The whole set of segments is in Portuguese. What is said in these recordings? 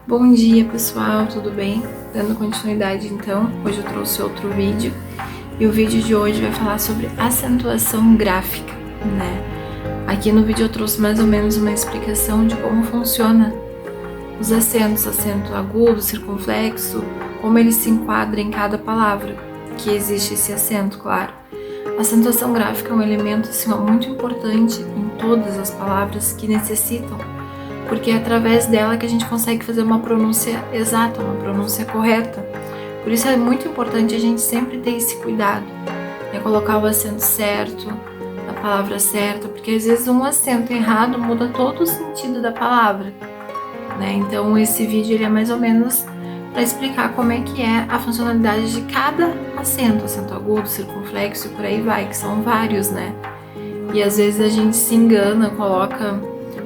Bom dia pessoal, tudo bem? Dando continuidade então, hoje eu trouxe outro vídeo e o vídeo de hoje vai falar sobre acentuação gráfica, né? Aqui no vídeo eu trouxe mais ou menos uma explicação de como funciona os acentos, acento agudo, circunflexo, como ele se enquadra em cada palavra, que existe esse acento, claro. A acentuação gráfica é um elemento assim, muito importante em todas as palavras que necessitam, porque é através dela que a gente consegue fazer uma pronúncia exata, uma pronúncia correta. Por isso é muito importante a gente sempre ter esse cuidado, né? Colocar o acento certo, a palavra certa, porque às vezes um acento errado muda todo o sentido da palavra, né? Então esse vídeo ele é mais ou menos para explicar como é que é a funcionalidade de cada acento agudo, circunflexo e por aí vai, que são vários, né? E às vezes a gente se engana, coloca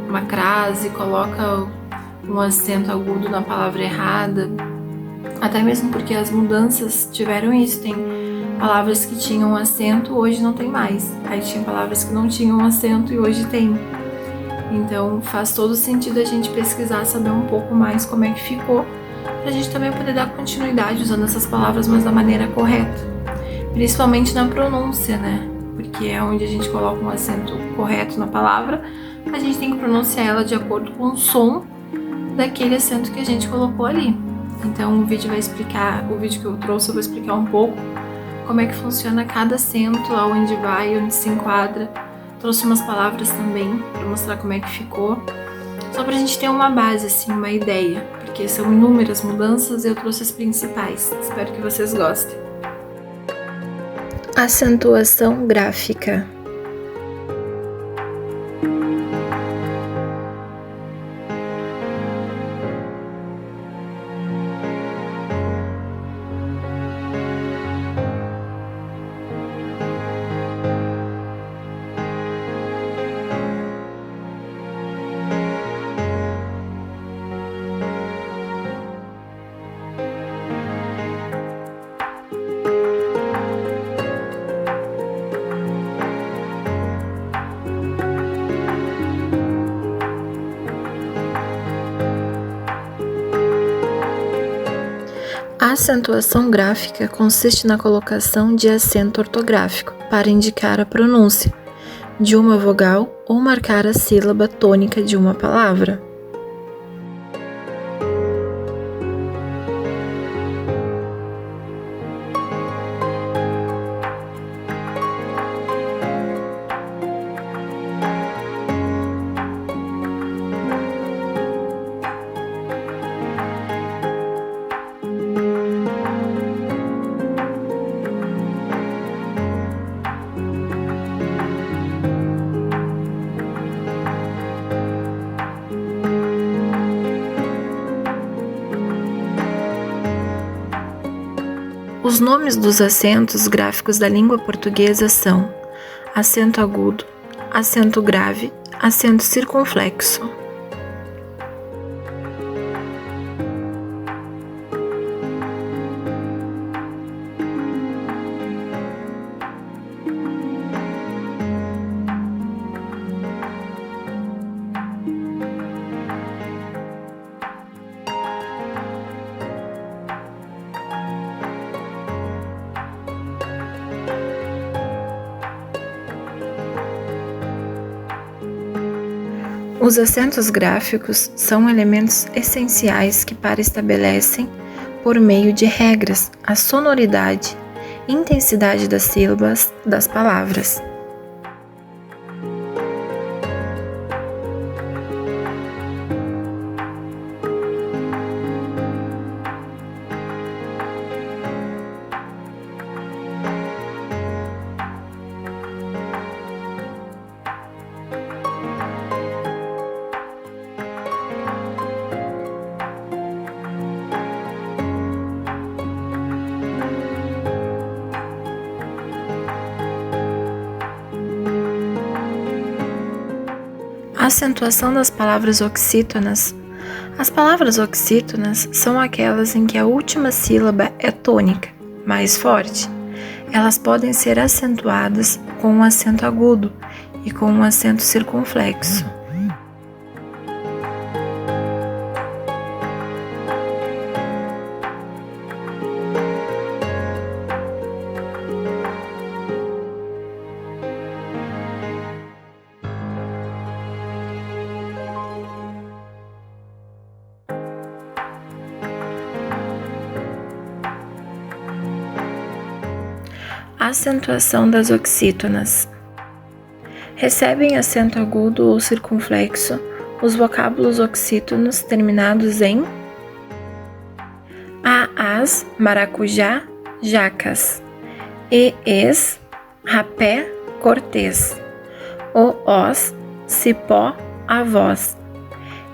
uma crase, coloca um acento agudo na palavra errada, até mesmo porque as mudanças tiveram isso, tem palavras que tinham acento, hoje não tem mais, aí tinha palavras que não tinham acento e hoje tem. Então faz todo sentido a gente pesquisar, saber um pouco mais como é que ficou, pra gente também poder dar continuidade usando essas palavras, mas da maneira correta, principalmente na pronúncia, né? Porque é onde a gente coloca um acento correto na palavra, a gente tem que pronunciar ela de acordo com o som daquele acento que a gente colocou ali. Então o vídeo vai explicar, o vídeo que eu trouxe eu vou explicar um pouco como é que funciona cada acento, aonde vai, onde se enquadra. Trouxe umas palavras também para mostrar como é que ficou, só pra gente ter uma base, assim, uma ideia, porque são inúmeras mudanças e eu trouxe as principais. Espero que vocês gostem. Acentuação gráfica. A acentuação gráfica consiste na colocação de acento ortográfico para indicar a pronúncia de uma vogal ou marcar a sílaba tônica de uma palavra. Os nomes dos acentos gráficos da língua portuguesa são acento agudo, acento grave, acento circunflexo. Os acentos gráficos são elementos essenciais que estabelecem, por meio de regras, a sonoridade e intensidade das sílabas das palavras. A acentuação das palavras oxítonas. As palavras oxítonas são aquelas em que a última sílaba é tônica, mais forte. Elas podem ser acentuadas com um acento agudo e com um acento circunflexo. Acentuação das oxítonas. Recebem acento agudo ou circunflexo os vocábulos oxítonos terminados em AAs, maracujá, jacas, EEs, rapé, cortês, OOs, cipó, avós,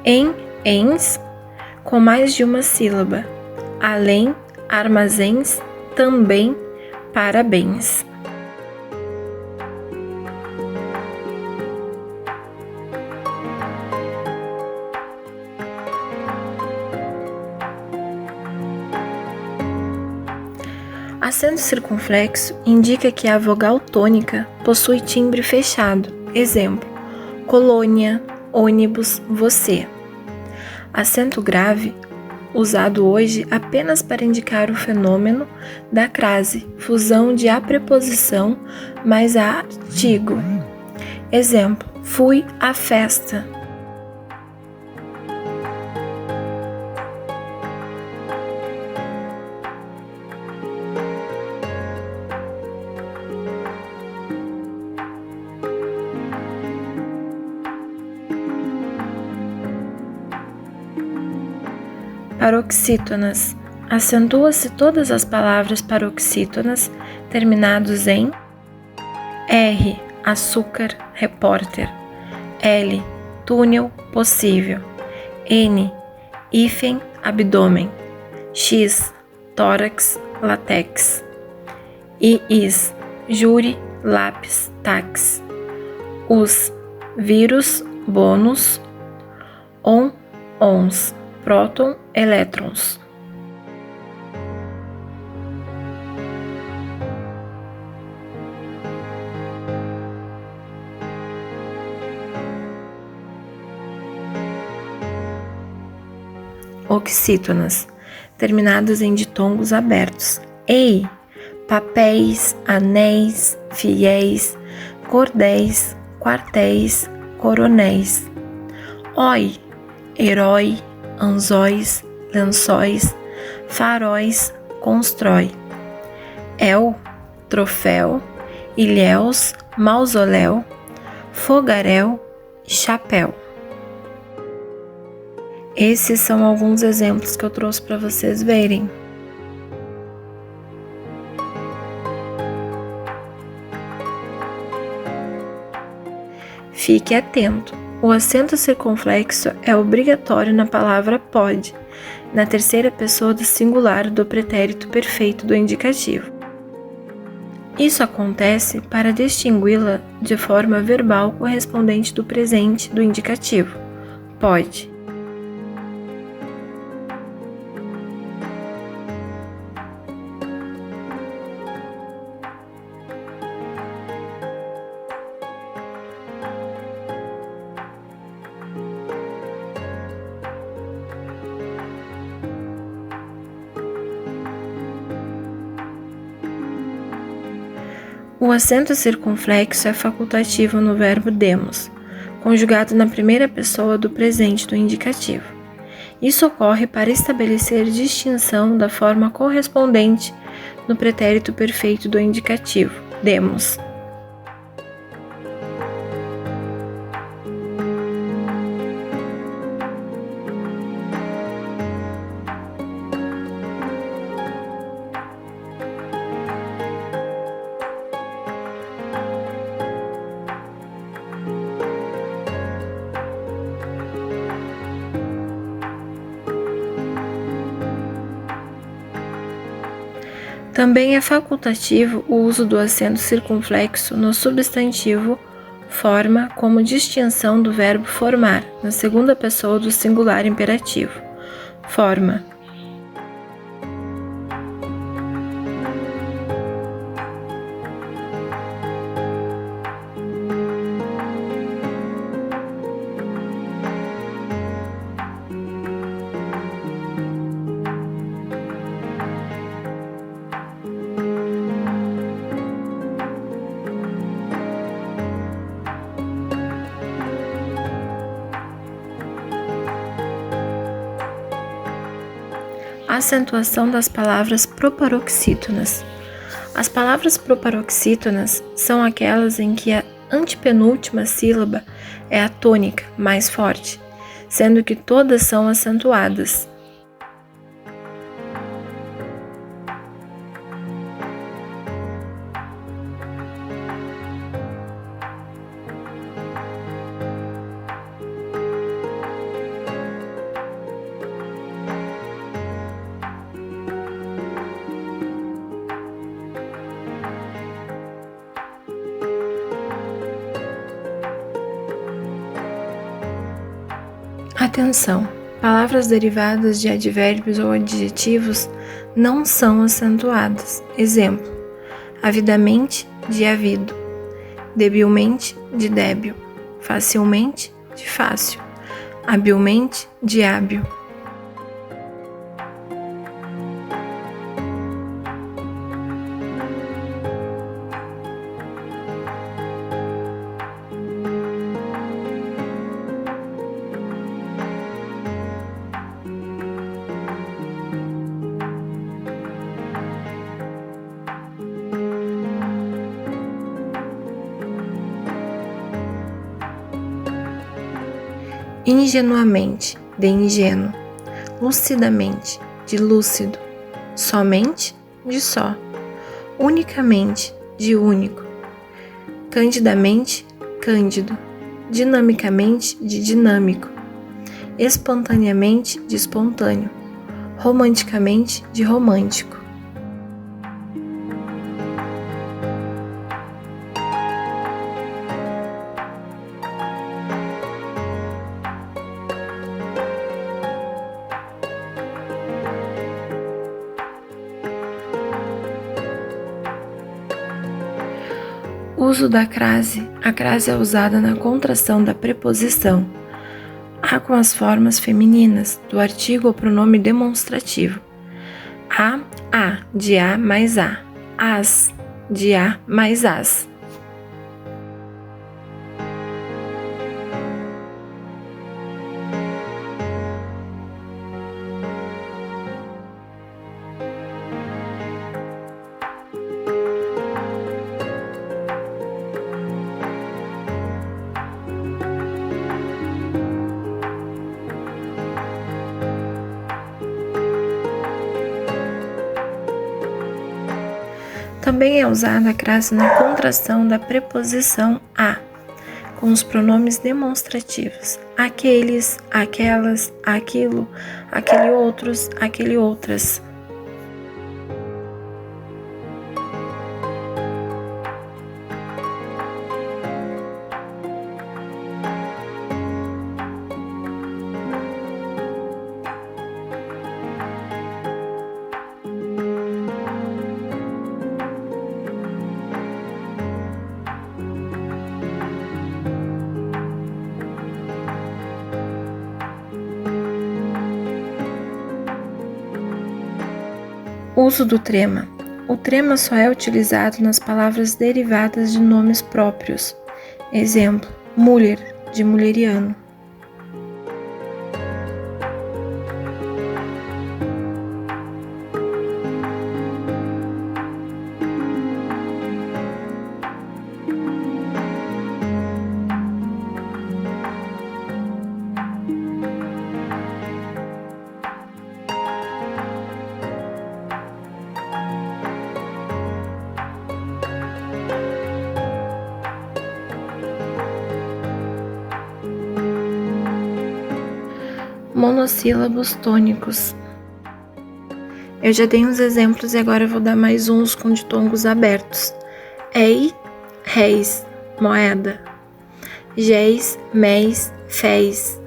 ens, com mais de uma sílaba, além, armazéns, também, parabéns. Acento circunflexo indica que a vogal tônica possui timbre fechado. Exemplo: colônia, ônibus, você. Acento grave, usado hoje apenas para indicar o fenômeno da crase, fusão de a preposição mais a artigo. Exemplo: fui à festa. Paroxítonas. Acentua-se todas as palavras paroxítonas terminados em R, açúcar, repórter, L, túnel, possível, N, hífen, abdômen, X, tórax, latex, IIs, júri, lápis, táxi, os, vírus, bônus, ons, próton, elétrons. Oxítonas, terminadas em ditongos abertos. Ei, papéis, anéis, fiéis, cordéis, quartéis, coronéis. Oi, herói, anzóis, lençóis, faróis, constrói. Troféu, ilhéus, mausoléu, fogaréu, chapéu. Esses são alguns exemplos que eu trouxe para vocês verem. Fique atento. O acento circunflexo é obrigatório na palavra pode, na terceira pessoa do singular do pretérito perfeito do indicativo. Isso acontece para distingui-la de forma verbal correspondente do presente do indicativo, pode. O acento circunflexo é facultativo no verbo demos, conjugado na primeira pessoa do presente do indicativo. Isso ocorre para estabelecer distinção da forma correspondente no pretérito perfeito do indicativo, demos. Também é facultativo o uso do acento circunflexo no substantivo forma como distinção do verbo formar, na segunda pessoa do singular imperativo. Forma. Acentuação das palavras proparoxítonas. As palavras proparoxítonas são aquelas em que a antepenúltima sílaba é a tônica mais forte, sendo que todas são acentuadas. Atenção! Palavras derivadas de advérbios ou adjetivos não são acentuadas. Exemplo: avidamente, de havido; debilmente, de débil; facilmente, de fácil; habilmente, de hábil. Ingenuamente, de ingênuo; lucidamente, de lúcido; somente, de só; unicamente, de único; candidamente, cândido; dinamicamente, de dinâmico; espontaneamente, de espontâneo; romanticamente, de romântico. Uso da crase. A crase é usada na contração da preposição a com as formas femininas do artigo ou pronome demonstrativo. A de a mais a; as, de a mais as. Também é usada a crase na contração da preposição a, com os pronomes demonstrativos: aqueles, aquelas, aquilo, aquele outros, aquele outras. Uso do trema. O trema só é utilizado nas palavras derivadas de nomes próprios. Exemplo: mulher, de mulheriano. Monossílabos tônicos. Eu já dei uns exemplos e agora eu vou dar mais uns com ditongos abertos. Ei, réis, moeda; géis, méis, féis;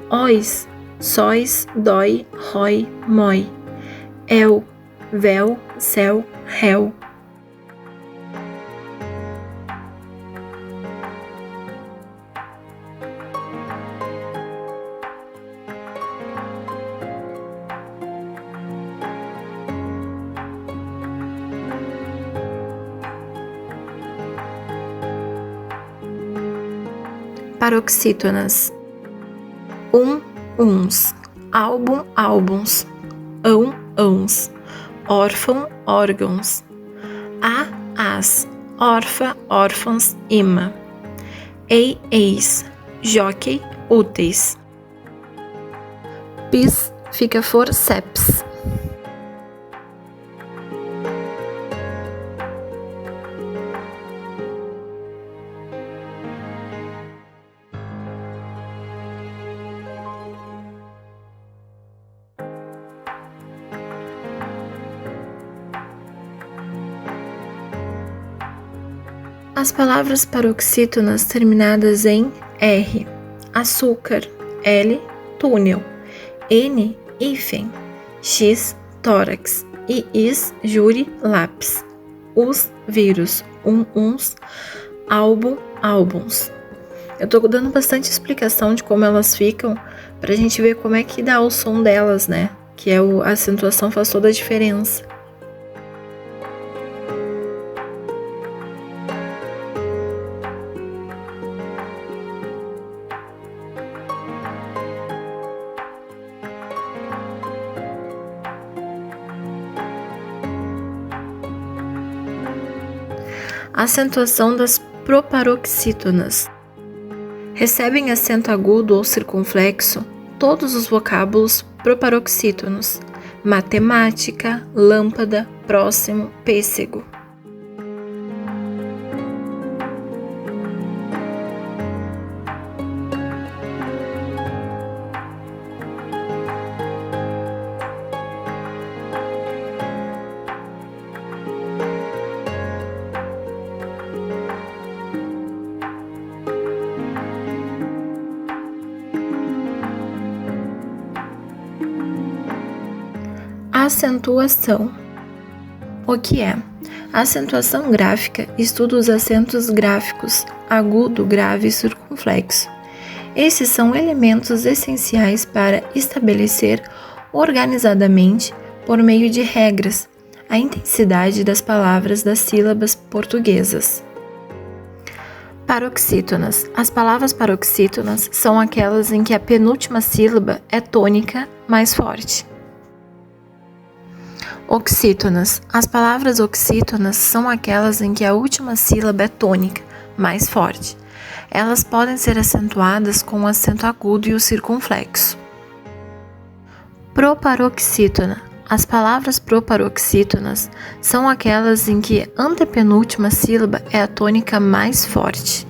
óis, sóis, dói, rói, mói; el, véu, céu, réu. Paroxítonas. Uns; álbum, álbuns; ão, ãos; órfão, órgãos; as, órfã, órfãos, ima. Ei, eis, jockey, úteis. Pis fica forceps. As palavras paroxítonas terminadas em R, açúcar, L, túnel, N, hífen, X, tórax, IIS, júri, lápis, US, vírus, uns, álbum, álbuns. Eu tô dando bastante explicação de como elas ficam pra gente ver como é que dá o som delas, né? Que a acentuação faz toda a diferença. Acentuação das proparoxítonas. Recebem acento agudo ou circunflexo todos os vocábulos proparoxítonos: matemática, lâmpada, próximo, pêssego. Acentuação. O que é? A acentuação gráfica estuda os acentos gráficos, agudo, grave e circunflexo. Esses são elementos essenciais para estabelecer organizadamente, por meio de regras, a intensidade das palavras das sílabas portuguesas. Paroxítonas. As palavras paroxítonas são aquelas em que a penúltima sílaba é tônica mais forte. Oxítonas. As palavras oxítonas são aquelas em que a última sílaba é tônica, mais forte. Elas podem ser acentuadas com o acento agudo e o circunflexo. Proparoxítona. As palavras proparoxítonas são aquelas em que a antepenúltima sílaba é a tônica mais forte.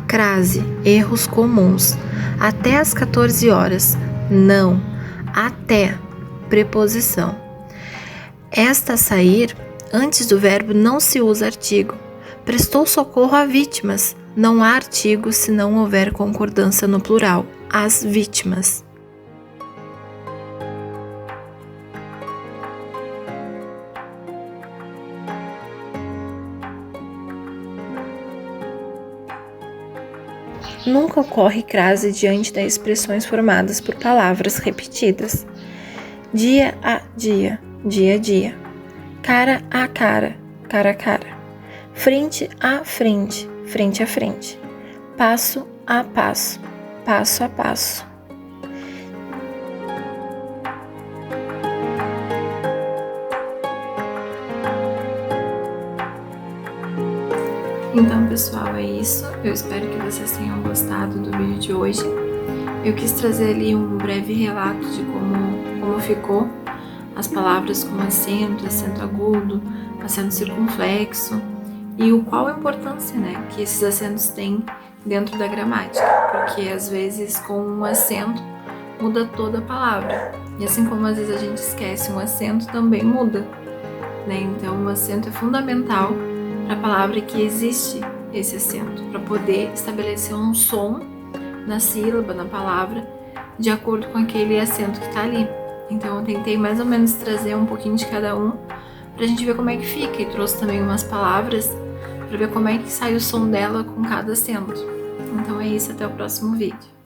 Crase, erros comuns. Até às 14 horas. Não. Até. Preposição. Esta sair, antes do verbo não se usa artigo. Prestou socorro a vítimas. Não há artigo se não houver concordância no plural. As vítimas. Nunca ocorre crase diante das expressões formadas por palavras repetidas. Dia a dia, dia a dia. Cara a cara, cara a cara. Frente a frente, frente a frente. Passo a passo, passo a passo. Então, pessoal, é isso. Eu espero que vocês tenham gostado do vídeo de hoje. Eu quis trazer ali um breve relato de como ficou as palavras com acento, acento agudo, acento circunflexo e qual a importância, né, que esses acentos têm dentro da gramática, porque às vezes com um acento muda toda a palavra. E assim como às vezes a gente esquece um acento, também muda, né? Então o acento é fundamental para a palavra que existe esse acento, para poder estabelecer um som na sílaba, na palavra, de acordo com aquele acento que está ali. Então eu tentei mais ou menos trazer um pouquinho de cada um, pra gente ver como é que fica, e trouxe também umas palavras para ver como é que sai o som dela com cada acento. Então é isso, até o próximo vídeo.